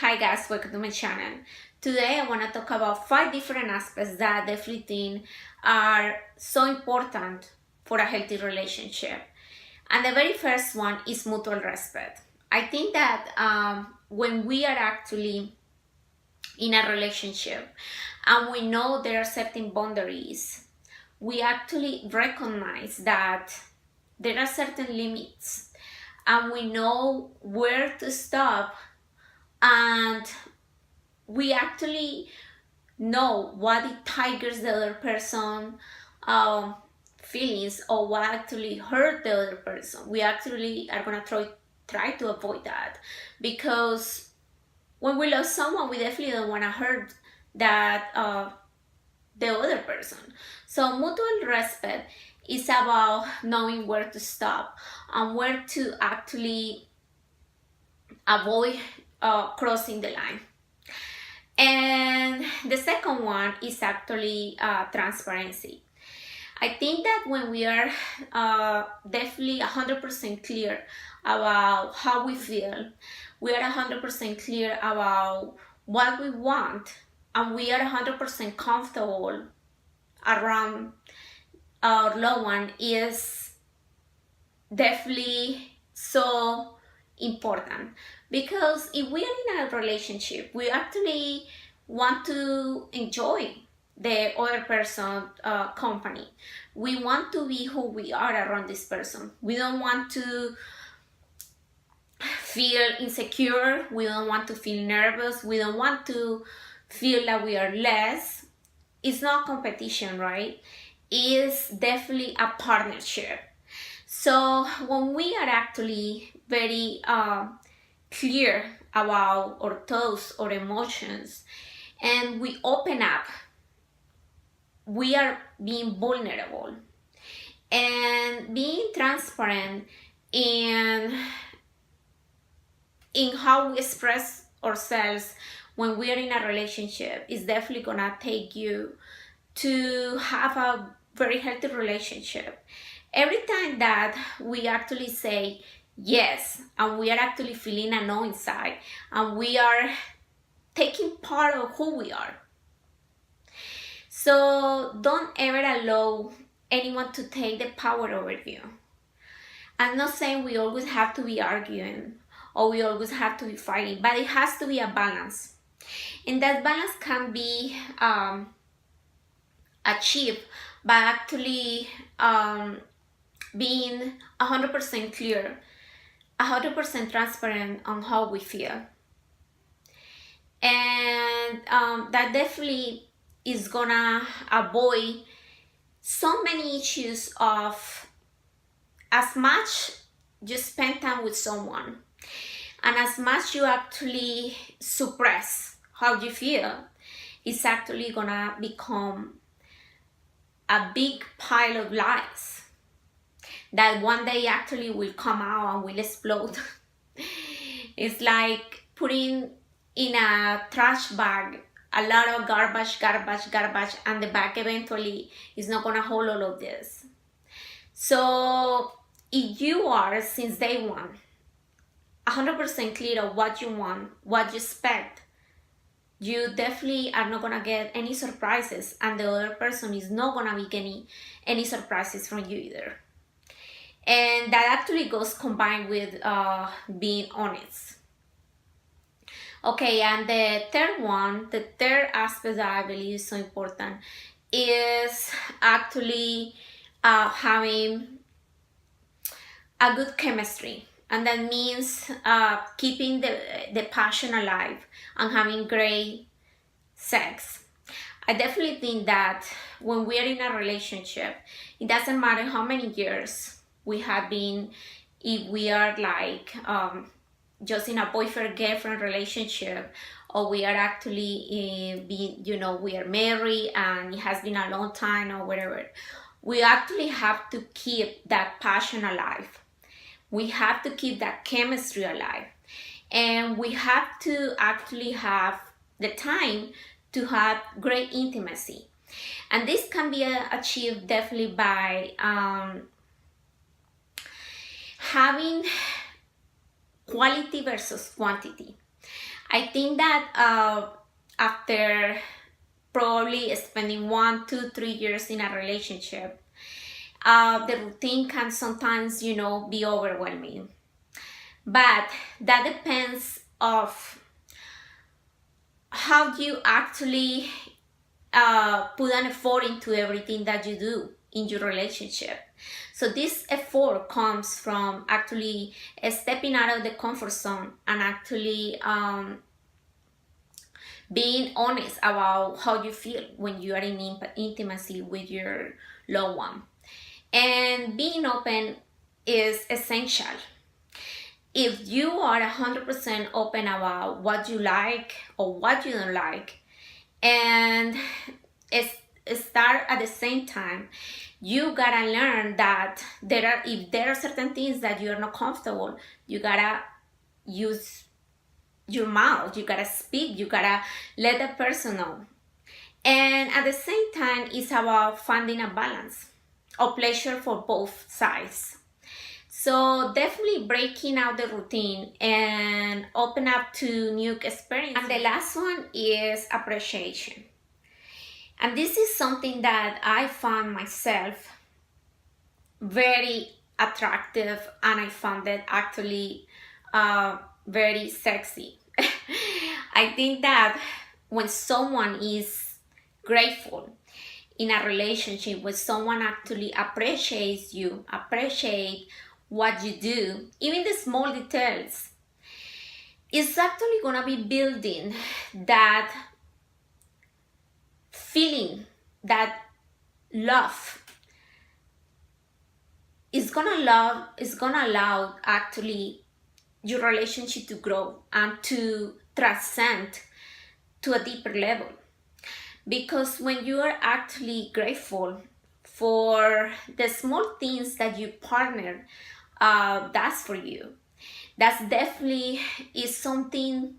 Hi guys, welcome to my channel. Today I want to talk about 5 different aspects that I definitely think are so important for a healthy relationship. And the very first one is mutual respect. I think that when we are actually in a relationship and we know there are certain boundaries, we actually recognize that there are certain limits and we know where to stop, and we actually know what it triggers the other person feelings, or what actually hurt the other person. We actually are gonna try to avoid that, because when we love someone, we definitely don't want to hurt that the other person. So mutual respect is about knowing where to stop and where to actually avoid crossing the line. And the second one is actually transparency. I think that when we are definitely 100% clear about how we feel, we are 100% clear about what we want, and we are 100% comfortable around our loved one, is definitely so important. Because if we are in a relationship, we actually want to enjoy the other person company. We want to be who we are around this person. We don't want to feel insecure. We don't want to feel nervous. We don't want to feel that we are less. It's not competition, right? It's definitely a partnership. So when we are actually very clear about our thoughts or emotions, and we open up, we are being vulnerable and being transparent in how we express ourselves when we are in a relationship is definitely gonna take you to have a very healthy relationship. Every time that we actually say yes, and we are actually feeling a no inside, and we are taking part of who we are. So don't ever allow anyone to take the power over you. I'm not saying we always have to be arguing or we always have to be fighting, but it has to be a balance. And that balance can be achieved by actually being 100% clear, 100% transparent on how we feel. And that definitely is gonna avoid so many issues of, as much you spend time with someone and as much you actually suppress how you feel, it's actually gonna become a big pile of lies that one day actually will come out and will explode. It's like putting in a trash bag a lot of garbage, and the bag eventually is not gonna hold all of this. So if you are, since day one, 100% clear of what you want, what you expect, you definitely are not gonna get any surprises, and the other person is not gonna be getting any surprises from you either. And that actually goes combined with being honest. Okay, and the third aspect that I believe is so important is actually having a good chemistry. And that means keeping the passion alive and having great sex. I definitely think that when we are in a relationship, it doesn't matter how many years we have been, if we are like just in a boyfriend-girlfriend relationship, or we are actually we are married and it has been a long time or whatever, we actually have to keep that passion alive. We have to keep that chemistry alive, and we have to actually have the time to have great intimacy. And this can be achieved definitely by having quality versus quantity. I think that after probably spending 1, 2, 3 years in a relationship, the routine can sometimes, be overwhelming. But that depends of how you actually put an effort into everything that you do in your relationship. So this effort comes from actually stepping out of the comfort zone and actually being honest about how you feel when you are in intimacy with your loved one. And being open is essential. If you are 100% open about what you like or what you don't like, and start at the same time, you gotta learn that if there are certain things that you're not comfortable, you gotta use your mouth, you gotta speak, you gotta let the person know. And at the same time, it's about finding a balance of pleasure for both sides. So definitely breaking out the routine and open up to new experiences. And the last one is appreciation. And this is something that I found myself very attractive, and I found it actually very sexy. I think that when someone is grateful in a relationship, when someone actually appreciates you, appreciate what you do, even the small details, it's actually gonna be building that feeling, that love. It's gonna allow actually your relationship to grow and to transcend to a deeper level. Because when you are actually grateful for the small things that your partner does for you, that's definitely is something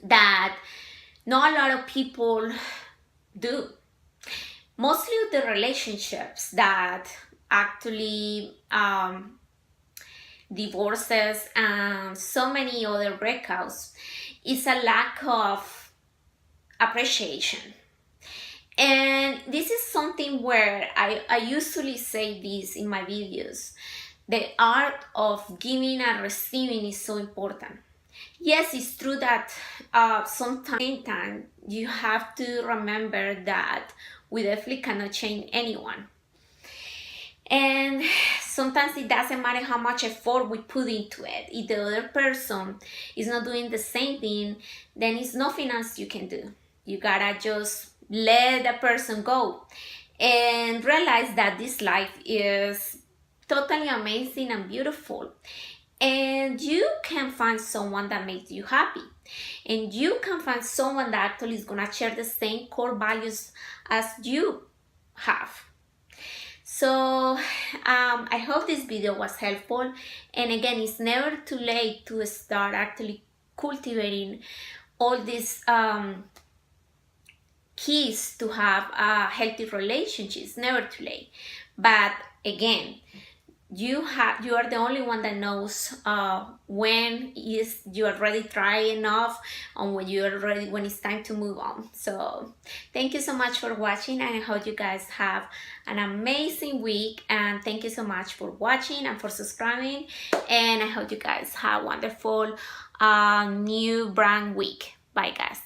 that not a lot of people do. Mostly the relationships that actually divorces and so many other breakouts is a lack of appreciation. And this is something where I usually say this in my videos. The art of giving and receiving is so important. Yes, it's true that sometimes you have to remember that we definitely cannot change anyone. And sometimes it doesn't matter how much effort we put into it. If the other person is not doing the same thing, then it's nothing else you can do. You gotta just let the person go and realize that this life is totally amazing and beautiful. And you can find someone that makes you happy. And you can find someone that actually is gonna share the same core values as you have. So I hope this video was helpful. And again, it's never too late to start actually cultivating all these keys to have a healthy relationship. It's never too late. But again, you are the only one that knows when you are ready to try enough, and when it's time to move on. So thank you so much for watching, and I hope you guys have an amazing week. And thank you so much for watching and for subscribing, and I hope you guys have a wonderful new brand week. Bye guys.